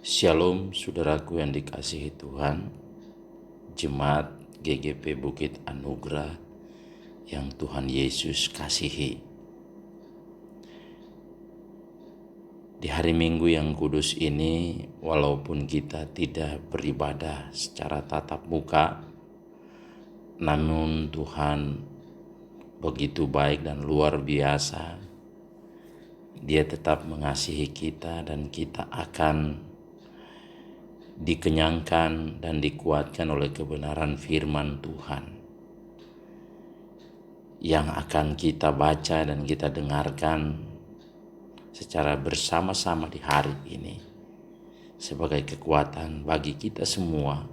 Shalom saudaraku yang dikasihi Tuhan, Jemaat GGP Bukit Anugerah yang Tuhan Yesus kasihi. Di hari Minggu yang kudus ini, walaupun kita tidak beribadah secara tatap muka, namun Tuhan begitu baik dan luar biasa. Dia tetap mengasihi kita dan kita akan dikenyangkan dan dikuatkan oleh kebenaran firman Tuhan yang akan kita baca dan kita dengarkan secara bersama-sama di hari ini sebagai kekuatan bagi kita semua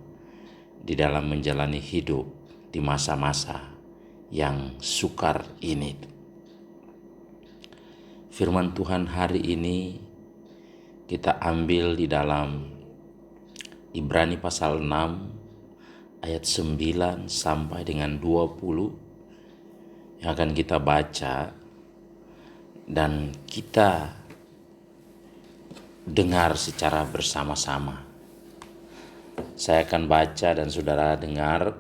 di dalam menjalani hidup di masa-masa yang sukar ini. Firman Tuhan hari ini kita ambil di dalam Ibrani pasal 6 ayat 9 sampai dengan 20 yang akan kita baca dan kita dengar secara bersama-sama. Saya akan baca dan saudara dengar.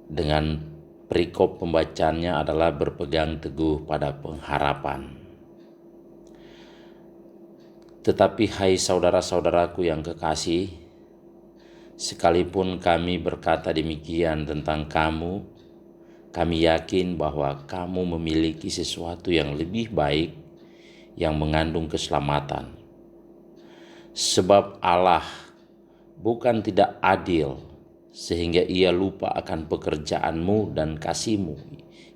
Dengan perikop pembacaannya adalah berpegang teguh pada pengharapan. Tetapi hai saudara-saudaraku yang kekasih, sekalipun kami berkata demikian tentang kamu, kami yakin bahwa kamu memiliki sesuatu yang lebih baik yang mengandung keselamatan. Sebab Allah bukan tidak adil sehingga ia lupa akan pekerjaanmu dan kasihmu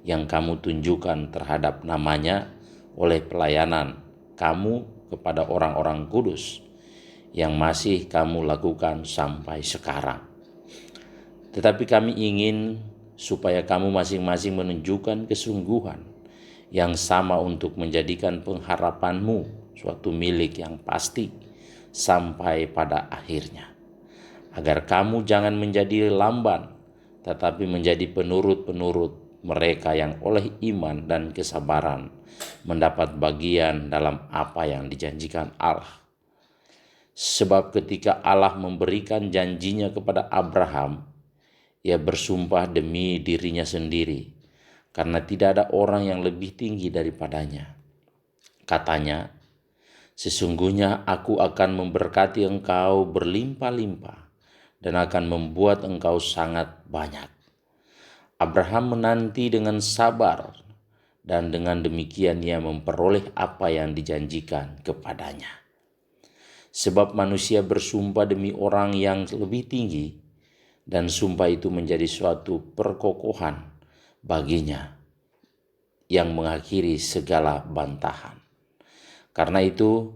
yang kamu tunjukkan terhadap namanya oleh pelayanan kamu kepada orang-orang kudus yang masih kamu lakukan sampai sekarang. Tetapi kami ingin supaya kamu masing-masing menunjukkan kesungguhan yang sama untuk menjadikan pengharapanmu suatu milik yang pasti sampai pada akhirnya. Agar kamu jangan menjadi lamban, tetapi menjadi penurut-penurut mereka yang oleh iman dan kesabaran mendapat bagian dalam apa yang dijanjikan Allah. Sebab ketika Allah memberikan janjinya kepada Abraham, ia bersumpah demi dirinya sendiri, karena tidak ada orang yang lebih tinggi daripadanya. Katanya, sesungguhnya aku akan memberkati engkau berlimpah-limpah dan akan membuat engkau sangat banyak. Abraham menanti dengan sabar dan dengan demikian ia memperoleh apa yang dijanjikan kepadanya. Sebab manusia bersumpah demi orang yang lebih tinggi dan sumpah itu menjadi suatu perkokohan baginya yang mengakhiri segala bantahan. Karena itu,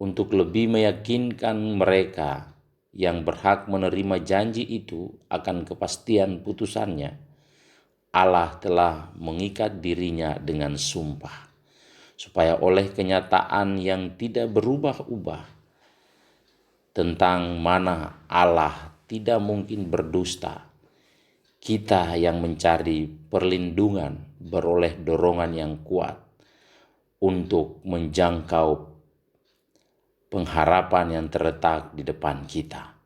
untuk lebih meyakinkan mereka yang berhak menerima janji itu akan kepastian putusannya, Allah telah mengikat dirinya dengan sumpah, supaya oleh kenyataan yang tidak berubah-ubah tentang mana Allah tidak mungkin berdusta, kita yang mencari perlindungan beroleh dorongan yang kuat untuk menjangkau pengharapan yang terletak di depan kita.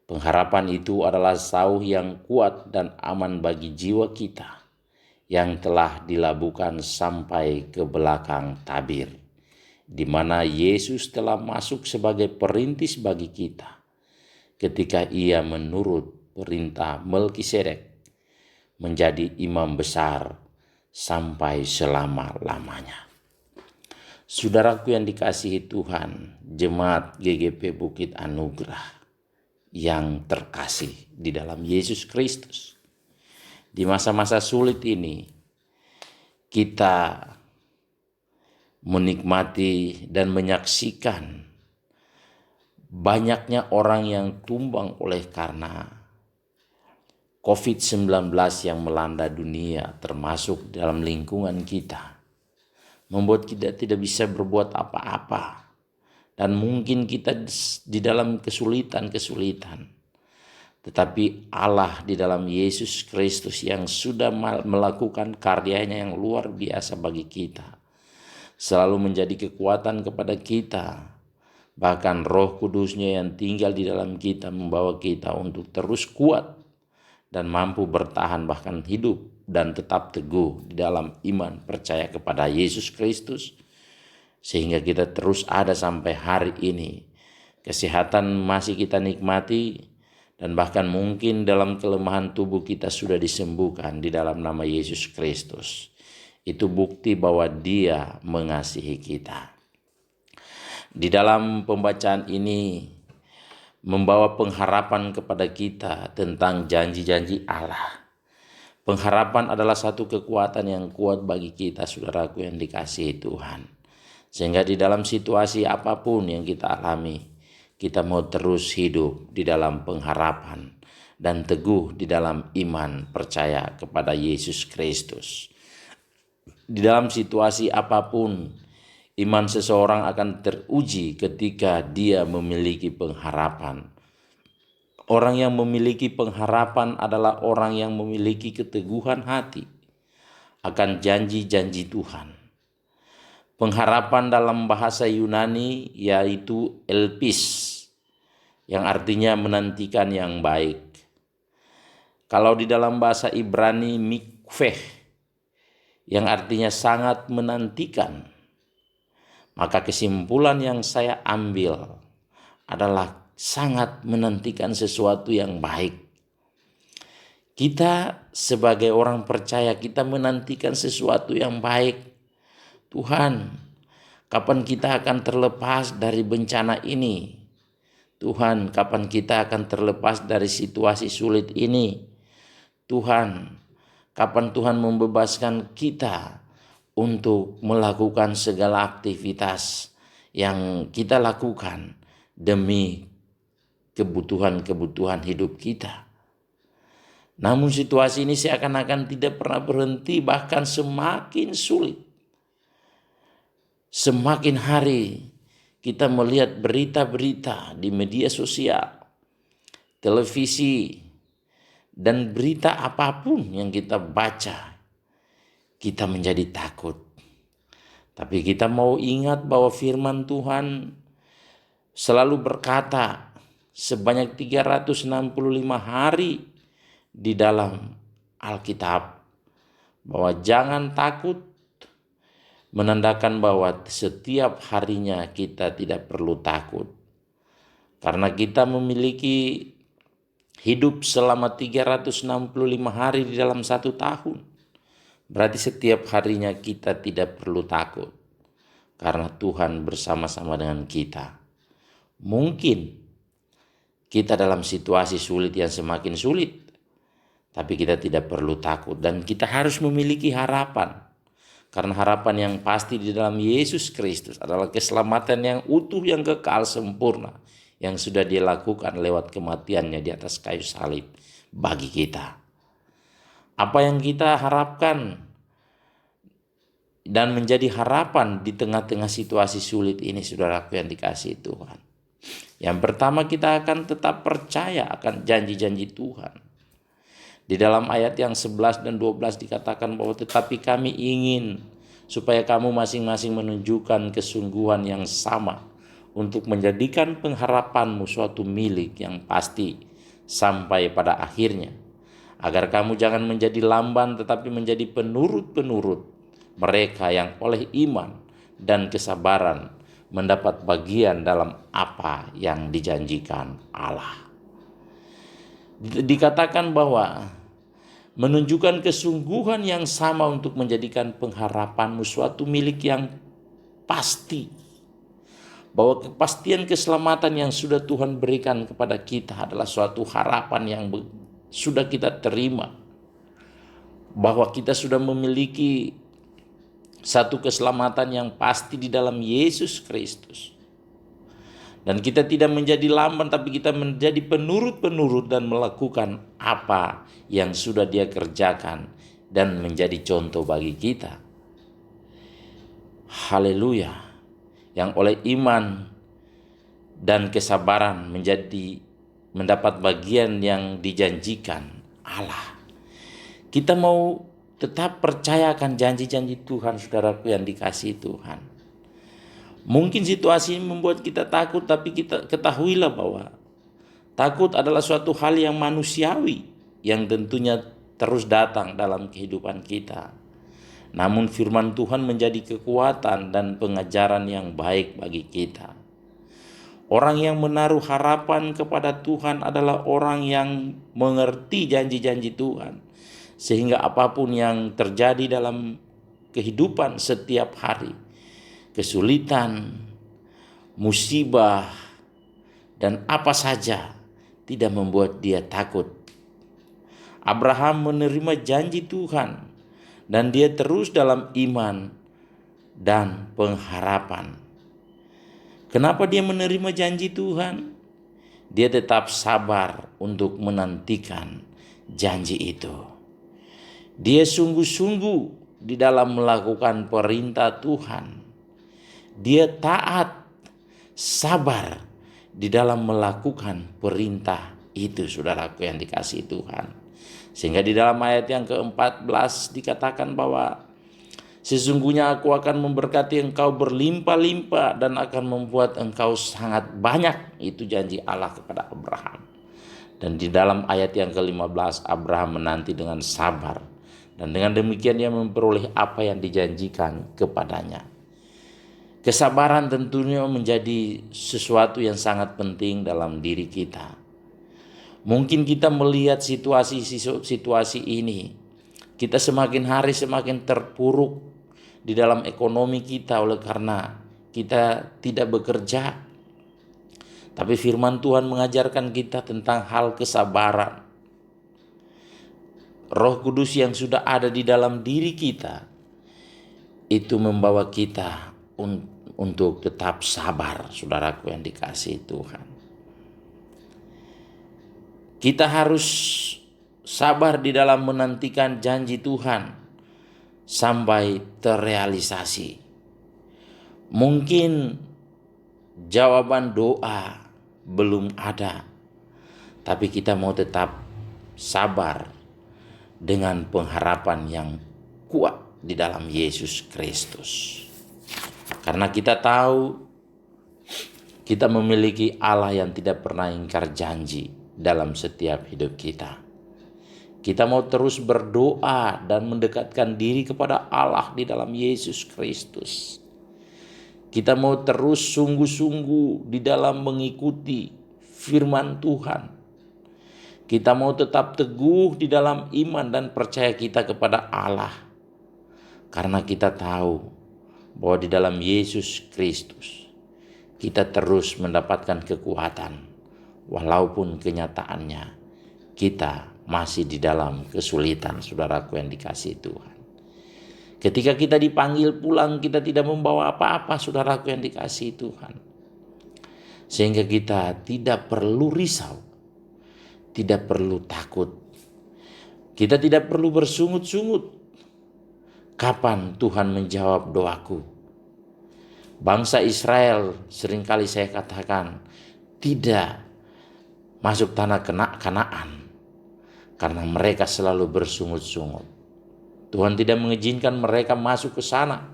Pengharapan itu adalah sauh yang kuat dan aman bagi jiwa kita yang telah dilabuhkan sampai ke belakang tabir, di mana Yesus telah masuk sebagai perintis bagi kita ketika ia menurut perintah Melkisedek menjadi imam besar sampai selama-lamanya. Saudaraku yang dikasihi Tuhan, Jemaat GGP Bukit Anugerah yang terkasih di dalam Yesus Kristus. Di masa-masa sulit ini, kita menikmati dan menyaksikan banyaknya orang yang tumbang oleh karena COVID-19 yang melanda dunia, termasuk dalam lingkungan kita. Membuat kita tidak bisa berbuat apa-apa. Dan mungkin kita di dalam kesulitan. Tetapi Allah di dalam Yesus Kristus yang sudah melakukan karyanya yang luar biasa bagi kita, selalu menjadi kekuatan kepada kita Bahkan Roh Kudus-Nya yang tinggal di dalam kita membawa kita untuk terus kuat dan mampu bertahan, bahkan hidup dan tetap teguh di dalam iman percaya kepada Yesus Kristus, sehingga kita terus ada sampai hari ini. Kesehatan masih kita nikmati, dan bahkan mungkin dalam kelemahan tubuh kita sudah disembuhkan di dalam nama Yesus Kristus. Itu bukti bahwa Dia mengasihi kita. Di dalam pembacaan ini membawa pengharapan kepada kita tentang janji-janji Allah. Pengharapan adalah satu kekuatan yang kuat bagi kita, saudaraku yang dikasihi Tuhan. Sehingga di dalam situasi apapun yang kita alami, kita mau terus hidup di dalam pengharapan dan teguh di dalam iman percaya kepada Yesus Kristus. Di dalam situasi apapun, iman seseorang akan teruji ketika dia memiliki pengharapan. Orang yang memiliki pengharapan adalah orang yang memiliki keteguhan hati akan janji-janji Tuhan. Pengharapan dalam bahasa Yunani yaitu elpis, yang artinya menantikan yang baik. Kalau di dalam bahasa Ibrani mikveh, yang artinya sangat menantikan. Maka kesimpulan yang saya ambil adalah sangat menantikan sesuatu yang baik. Kita sebagai orang percaya, kita menantikan sesuatu yang baik. Tuhan, kapan kita akan terlepas dari bencana ini? Tuhan, kapan kita akan terlepas dari situasi sulit ini? Tuhan, kapan Tuhan membebaskan kita untuk melakukan segala aktivitas yang kita lakukan demi kebutuhan-kebutuhan hidup kita? Namun situasi ini seakan-akan tidak pernah berhenti, bahkan semakin sulit. Semakin hari kita melihat berita-berita di media sosial, televisi, dan berita apapun yang kita baca, kita menjadi takut. Tapi kita mau ingat bahwa firman Tuhan selalu berkata sebanyak 365 hari di dalam Alkitab bahwa jangan takut, menandakan bahwa setiap harinya kita tidak perlu takut. Karena kita memiliki hidup selama 365 hari di dalam satu tahun. Berarti setiap harinya kita tidak perlu takut. Karena Tuhan bersama-sama dengan kita. Mungkin kita dalam situasi sulit yang semakin sulit, tapi kita tidak perlu takut. Dan kita harus memiliki harapan. Karena harapan yang pasti di dalam Yesus Kristus adalah keselamatan yang utuh, yang kekal, sempurna, yang sudah Dia lakukan lewat kematiannya di atas kayu salib bagi kita. Apa yang kita harapkan dan menjadi harapan di tengah-tengah situasi sulit ini, saudaraku yang dikasihi Tuhan? Yang pertama, kita akan tetap percaya akan janji-janji Tuhan. Di dalam ayat yang 11 dan 12 dikatakan bahwa tetapi kami ingin supaya kamu masing-masing menunjukkan kesungguhan yang sama untuk menjadikan pengharapanmu suatu milik yang pasti sampai pada akhirnya. Agar kamu jangan menjadi lamban tetapi menjadi penurut-penurut mereka yang oleh iman dan kesabaran mendapat bagian dalam apa yang dijanjikan Allah. Dikatakan bahwa menunjukkan kesungguhan yang sama untuk menjadikan pengharapanmu suatu milik yang pasti. Bahwa kepastian keselamatan yang sudah Tuhan berikan kepada kita adalah suatu harapan yang sudah kita terima. Bahwa kita sudah memiliki satu keselamatan yang pasti di dalam Yesus Kristus. Dan kita tidak menjadi lamban, tapi kita menjadi penurut-penurut dan melakukan apa yang sudah Dia kerjakan dan menjadi contoh bagi kita. Haleluya. Yang oleh iman dan kesabaran mendapat bagian yang dijanjikan Allah. Kita mau tetap percayakan janji-janji Tuhan, saudaraku yang dikasihi Tuhan. Mungkin situasi ini membuat kita takut, tapi kita ketahuilah bahwa takut adalah suatu hal yang manusiawi yang tentunya terus datang dalam kehidupan kita. Namun firman Tuhan menjadi kekuatan dan pengajaran yang baik bagi kita. Orang yang menaruh harapan kepada Tuhan adalah orang yang mengerti janji-janji Tuhan. Sehingga apapun yang terjadi dalam kehidupan setiap hari, kesulitan, musibah, dan apa saja tidak membuat dia takut. Abraham menerima janji Tuhan dan dia terus dalam iman dan pengharapan. Kenapa dia menerima janji Tuhan? Dia tetap sabar untuk menantikan janji itu. Dia sungguh-sungguh di dalam melakukan perintah Tuhan. Dia taat, sabar di dalam melakukan perintah itu, saudaraku yang dikasihi Tuhan. Sehingga di dalam ayat yang ke-14 dikatakan bahwa sesungguhnya aku akan memberkati engkau berlimpah-limpah dan akan membuat engkau sangat banyak. Itu janji Allah kepada Abraham. Dan di dalam ayat yang ke-15 Abraham menanti dengan sabar. Dan dengan demikian dia memperoleh apa yang dijanjikan kepadanya. Kesabaran tentunya menjadi sesuatu yang sangat penting dalam diri kita. Mungkin kita melihat situasi ini, kita semakin hari semakin terpuruk di dalam ekonomi kita oleh karena kita tidak bekerja. Tapi firman Tuhan mengajarkan kita tentang hal kesabaran. Roh Kudus yang sudah ada di dalam diri kita itu membawa kita untuk tetap sabar, saudaraku yang dikasihi Tuhan. Kita harus sabar di dalam menantikan janji Tuhan sampai terrealisasi. Mungkin jawaban doa belum ada, tapi kita mau tetap sabar dengan pengharapan yang kuat di dalam Yesus Kristus. Karena kita tahu kita memiliki Allah yang tidak pernah ingkar janji dalam setiap hidup kita. Kita mau terus berdoa dan mendekatkan diri kepada Allah di dalam Yesus Kristus. Kita mau terus sungguh-sungguh di dalam mengikuti firman Tuhan. Kita mau tetap teguh di dalam iman dan percaya kita kepada Allah. Karena kita tahu bahwa di dalam Yesus Kristus kita terus mendapatkan kekuatan. Walaupun kenyataannya kita masih di dalam kesulitan, saudaraku yang dikasihi Tuhan. Ketika kita dipanggil pulang, kita tidak membawa apa-apa, saudaraku yang dikasihi Tuhan. Sehingga kita tidak perlu risau, tidak perlu takut. Kita tidak perlu bersungut-sungut. Kapan Tuhan menjawab doaku? Bangsa Israel seringkali saya katakan tidak masuk tanah Kanaan karena mereka selalu bersungut-sungut. Tuhan tidak mengizinkan mereka masuk ke sana.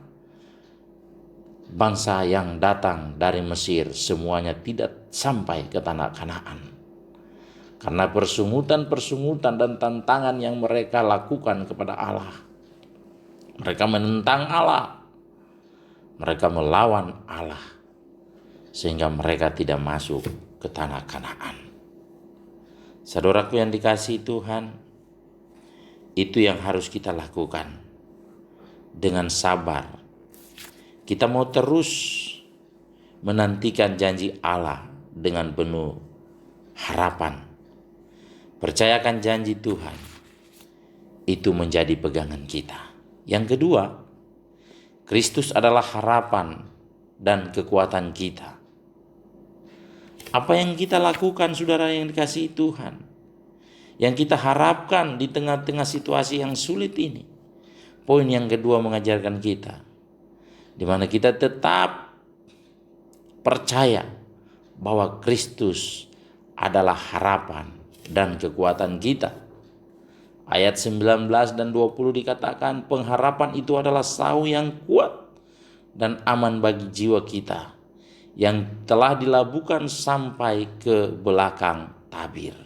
Bangsa yang datang dari Mesir semuanya tidak sampai ke tanah Kanaan karena persungutan dan tantangan yang mereka lakukan kepada Allah. Mereka menentang Allah, mereka melawan Allah, sehingga mereka tidak masuk ke tanah Kanaan. Saudaraku yang dikasihi Tuhan, itu yang harus kita lakukan dengan sabar. Kita mau terus menantikan janji Allah dengan penuh harapan. Percayakan janji Tuhan, itu menjadi pegangan kita. Yang kedua, Kristus adalah harapan dan kekuatan kita. Apa yang kita lakukan, saudara yang dikasihi Tuhan, yang kita harapkan di tengah-tengah situasi yang sulit ini. Poin yang kedua mengajarkan kita, di mana kita tetap percaya bahwa Kristus adalah harapan dan kekuatan kita. Ayat 19 dan 20 dikatakan pengharapan itu adalah sau yang kuat dan aman bagi jiwa kita yang telah dilabuhkan sampai ke belakang tabir,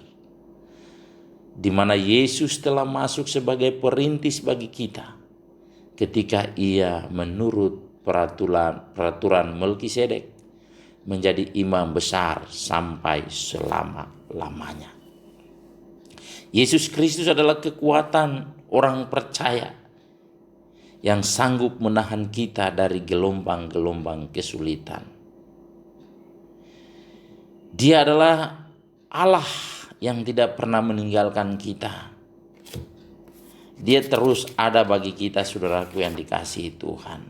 di mana Yesus telah masuk sebagai perintis bagi kita ketika ia menurut peraturan Melkisedek menjadi imam besar sampai selama-lamanya. Yesus Kristus adalah kekuatan orang percaya yang sanggup menahan kita dari gelombang-gelombang kesulitan. Dia adalah Allah yang tidak pernah meninggalkan kita. Dia terus ada bagi kita, saudaraku yang dikasihi Tuhan.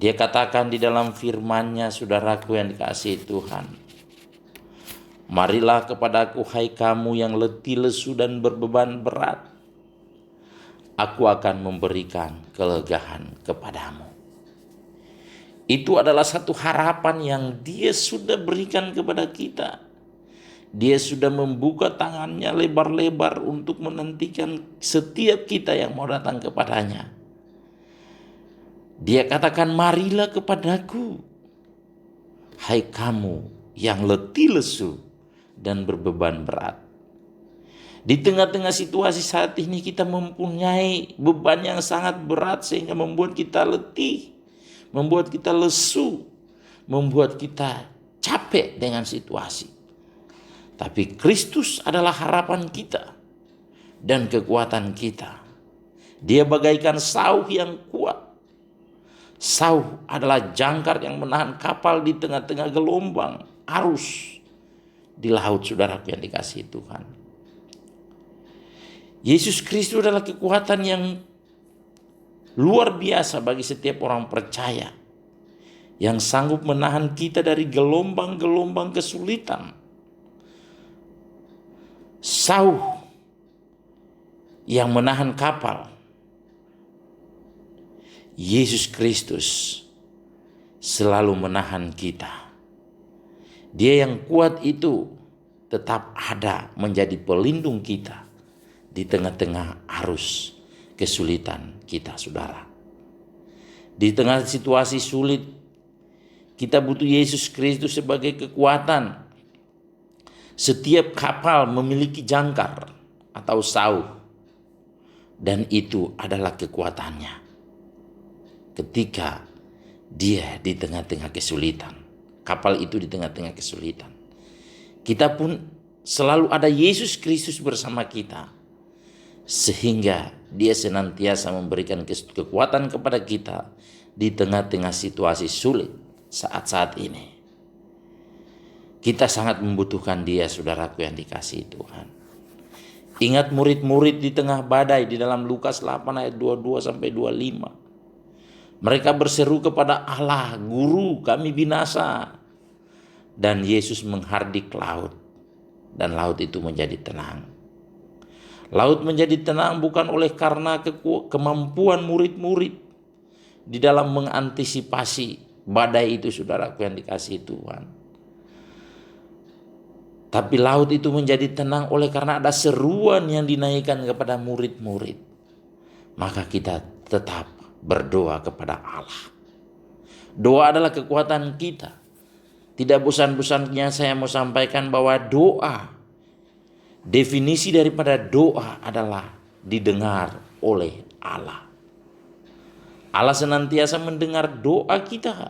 Dia katakan di dalam firman-Nya, saudaraku yang dikasihi Tuhan, marilah kepadaku hai kamu yang letih lesu dan berbeban berat, aku akan memberikan kelegaan kepadamu. Itu adalah satu harapan yang Dia sudah berikan kepada kita. Dia sudah membuka tangannya lebar-lebar untuk menantikan setiap kita yang mau datang kepadanya. Dia katakan, marilah kepadaku, hai kamu yang letih lesu dan berbeban berat. Di tengah-tengah situasi saat ini kita mempunyai beban yang sangat berat sehingga membuat kita letih, membuat kita lesu, membuat kita capek dengan situasi. Tapi Kristus adalah harapan kita dan kekuatan kita. Dia bagaikan sauh yang kuat. Sauh adalah jangkar yang menahan kapal di tengah-tengah gelombang arus di laut, saudaraku yang dikasihi Tuhan. Yesus Kristus adalah kekuatan yang luar biasa bagi setiap orang percaya yang sanggup menahan kita dari gelombang-gelombang kesulitan. Sauh yang menahan kapal. Yesus Kristus selalu menahan kita. Dia yang kuat itu tetap ada menjadi pelindung kita di tengah-tengah arus kesulitan kita, saudara. Di tengah situasi sulit, kita butuh Yesus Kristus sebagai kekuatan. Setiap kapal memiliki jangkar atau sauh, dan itu adalah kekuatannya. Ketika dia di tengah-tengah kesulitan, kapal itu di tengah-tengah kesulitan, kita pun selalu ada Yesus Kristus bersama kita, sehingga dia senantiasa memberikan kekuatan kepada kita di tengah-tengah situasi sulit saat-saat ini. Kita sangat membutuhkan dia, saudaraku yang dikasihi Tuhan. Ingat murid-murid di tengah badai di dalam Lukas 8 ayat 22 sampai 25. Mereka berseru kepada Allah, "Guru, kami binasa." Dan Yesus menghardik laut, dan laut itu menjadi tenang. Laut menjadi tenang bukan oleh karena kemampuan murid-murid di dalam mengantisipasi badai itu, saudaraku yang dikasihi Tuhan. Tapi laut itu menjadi tenang oleh karena ada seruan yang dinaikkan kepada murid-murid. Maka kita tetap berdoa kepada Allah. Doa adalah kekuatan kita. Tidak bosan-bosannya saya mau sampaikan bahwa doa, definisi daripada doa adalah didengar oleh Allah. Allah senantiasa mendengar doa kita.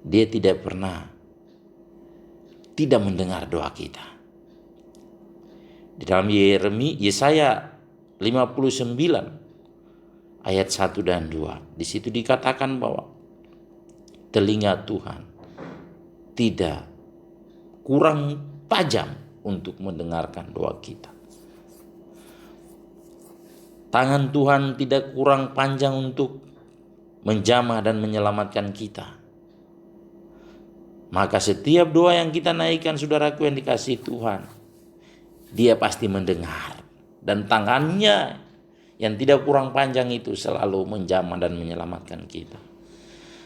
Dia tidak pernah tidak mendengar doa kita. Di dalam Yesaya 59 ayat 1 dan 2, di situ dikatakan bahwa telinga Tuhan tidak kurang tajam untuk mendengarkan doa kita. Tangan Tuhan tidak kurang panjang untuk menjamah dan menyelamatkan kita. Maka setiap doa yang kita naikkan, saudaraku yang dikasihi Tuhan, dia pasti mendengar. Dan tangannya yang tidak kurang panjang itu selalu menjamah dan menyelamatkan kita.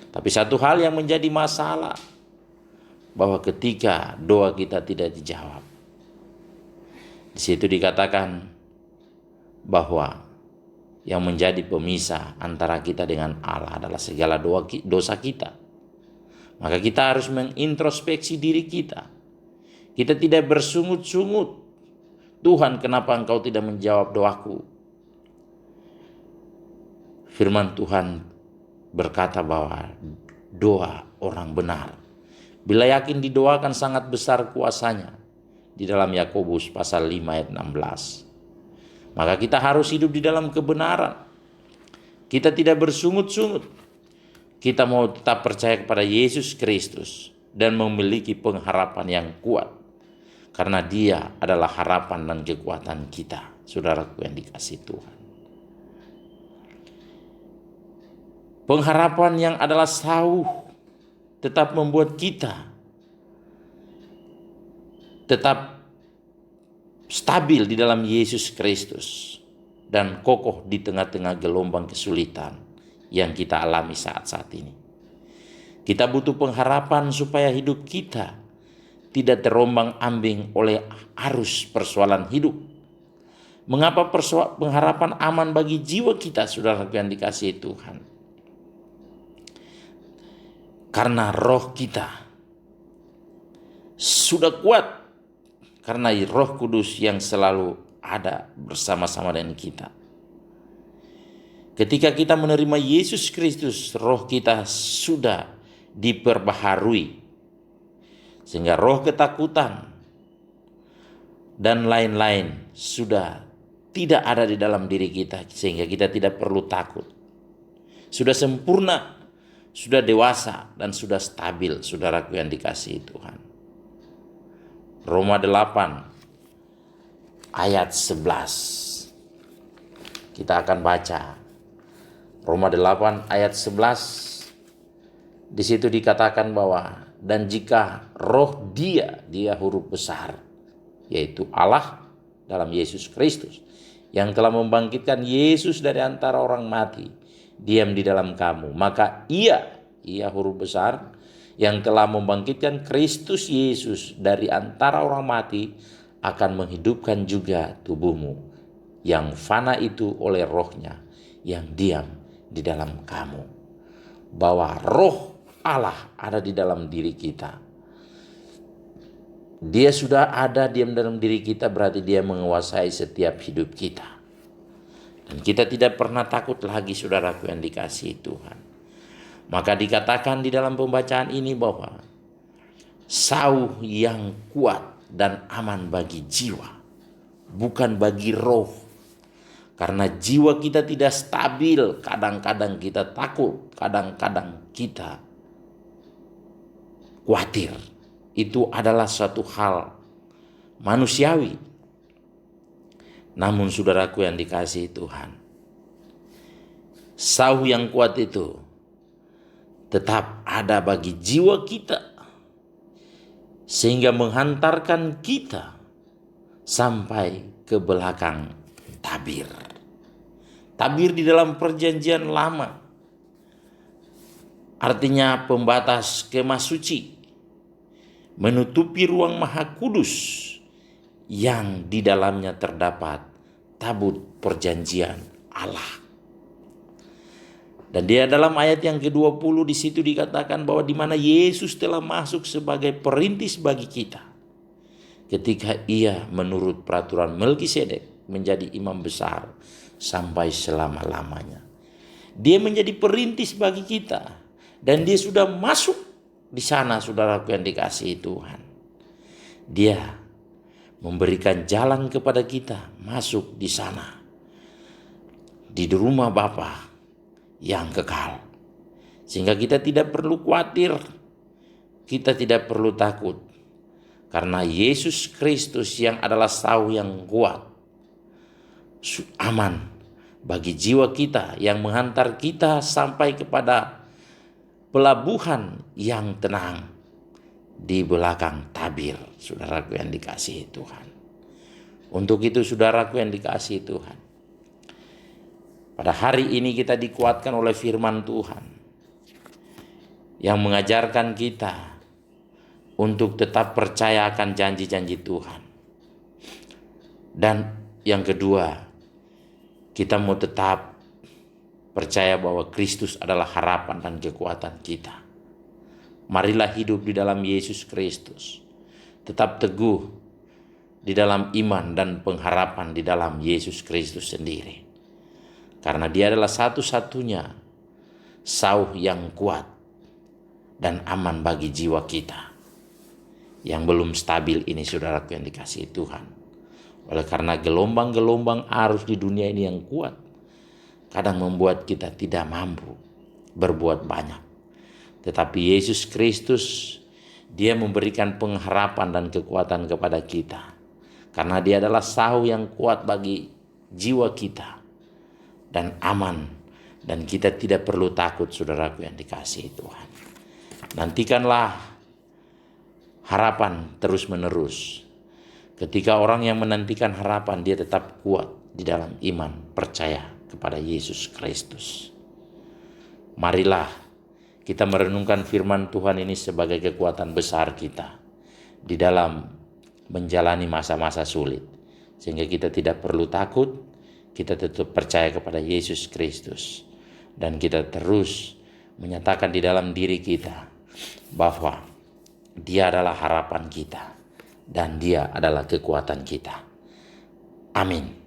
Tapi satu hal yang menjadi masalah, bahwa ketika doa kita tidak dijawab, di situ dikatakan bahwa yang menjadi pemisah antara kita dengan Allah adalah segala dosa kita. Maka kita harus mengintrospeksi diri kita. Kita tidak bersungut-sungut, Tuhan, kenapa Engkau tidak menjawab doaku? Firman Tuhan berkata bahwa doa orang benar, bila yakin didoakan, sangat besar kuasanya. Di dalam Yakobus pasal 5 ayat 16. Maka kita harus hidup di dalam kebenaran. Kita tidak bersungut-sungut. Kita mau tetap percaya kepada Yesus Kristus dan memiliki pengharapan yang kuat. Karena Dia adalah harapan dan kekuatan kita, saudaraku yang dikasihi Tuhan. Pengharapan yang adalah sauh tetap membuat kita tetap stabil di dalam Yesus Kristus dan kokoh di tengah-tengah gelombang kesulitan yang kita alami saat-saat ini. Kita butuh pengharapan supaya hidup kita tidak terombang-ambing oleh arus persoalan hidup. Mengapa pengharapan aman bagi jiwa kita, saudara yang dikasihi Tuhan? Karena roh kita sudah kuat, karena Roh Kudus yang selalu ada bersama-sama dengan kita. Ketika kita menerima Yesus Kristus, roh kita sudah diperbaharui, sehingga roh ketakutan dan lain-lain sudah tidak ada di dalam diri kita, sehingga kita tidak perlu takut. Sudah sempurna, sudah dewasa, dan sudah stabil, saudaraku yang dikasihi Tuhan. Roma 8 ayat 11. Kita akan baca Roma 8 ayat 11. Di situ dikatakan bahwa dan jika roh dia huruf besar, yaitu Allah dalam Yesus Kristus, yang telah membangkitkan Yesus dari antara orang mati, diam di dalam kamu, maka ia huruf besar, yang telah membangkitkan Kristus Yesus dari antara orang mati, akan menghidupkan juga tubuhmu yang fana itu oleh rohnya yang diam di dalam kamu. Bahwa roh Allah ada di dalam diri kita. Dia sudah ada diam dalam diri kita, berarti Dia menguasai setiap hidup kita. Dan kita tidak pernah takut lagi, saudaraku yang dikasihi Tuhan. Maka dikatakan di dalam pembacaan ini bahwa sauh yang kuat dan aman bagi jiwa, bukan bagi roh. Karena jiwa kita tidak stabil, kadang-kadang kita takut, kadang-kadang kita khawatir. Itu adalah suatu hal manusiawi. Namun saudaraku yang dikasihi Tuhan, sauh yang kuat itu tetap ada bagi jiwa kita, sehingga menghantarkan kita sampai ke belakang tabir. Tabir di dalam perjanjian lama artinya pembatas kemah suci, menutupi ruang maha kudus yang di dalamnya terdapat tabut perjanjian Allah. Dan dia dalam ayat yang ke-20 di situ dikatakan bahwa di mana Yesus telah masuk sebagai perintis bagi kita, ketika Ia menurut peraturan Melkisedek menjadi imam besar sampai selama-lamanya. Dia menjadi perintis bagi kita. Dan Dia sudah masuk di sana, saudaraku yang dikasihi Tuhan. Dia memberikan jalan kepada kita masuk di sana, di rumah Bapa yang kekal. Sehingga kita tidak perlu khawatir, kita tidak perlu takut. Karena Yesus Kristus yang adalah sauh yang kuat, aman bagi jiwa kita, yang menghantar kita sampai kepada pelabuhan yang tenang di belakang tabir, saudaraku yang dikasihi Tuhan. Untuk itu, saudaraku yang dikasihi Tuhan, pada hari ini kita dikuatkan oleh firman Tuhan yang mengajarkan kita untuk tetap percaya akan janji-janji Tuhan. Dan yang kedua, kita mau tetap percaya bahwa Kristus adalah harapan dan kekuatan kita. Marilah hidup di dalam Yesus Kristus, tetap teguh di dalam iman dan pengharapan di dalam Yesus Kristus sendiri. Karena Dia adalah satu-satunya sauh yang kuat dan aman bagi jiwa kita yang belum stabil ini, saudaraku yang dikasihi Tuhan. Oleh karena gelombang-gelombang arus di dunia ini yang kuat, kadang membuat kita tidak mampu berbuat banyak. Tetapi Yesus Kristus, Dia memberikan pengharapan dan kekuatan kepada kita. Karena Dia adalah sauh yang kuat bagi jiwa kita dan aman. Dan kita tidak perlu takut, saudaraku yang dikasihi Tuhan. Nantikanlah harapan terus-menerus. Ketika orang yang menantikan harapan, dia tetap kuat di dalam iman, percaya kepada Yesus Kristus. Marilah kita merenungkan firman Tuhan ini sebagai kekuatan besar kita di dalam menjalani masa-masa sulit. Sehingga kita tidak perlu takut, kita tetap percaya kepada Yesus Kristus. Dan kita terus menyatakan di dalam diri kita bahwa Dia adalah harapan kita dan Dia adalah kekuatan kita. Amin.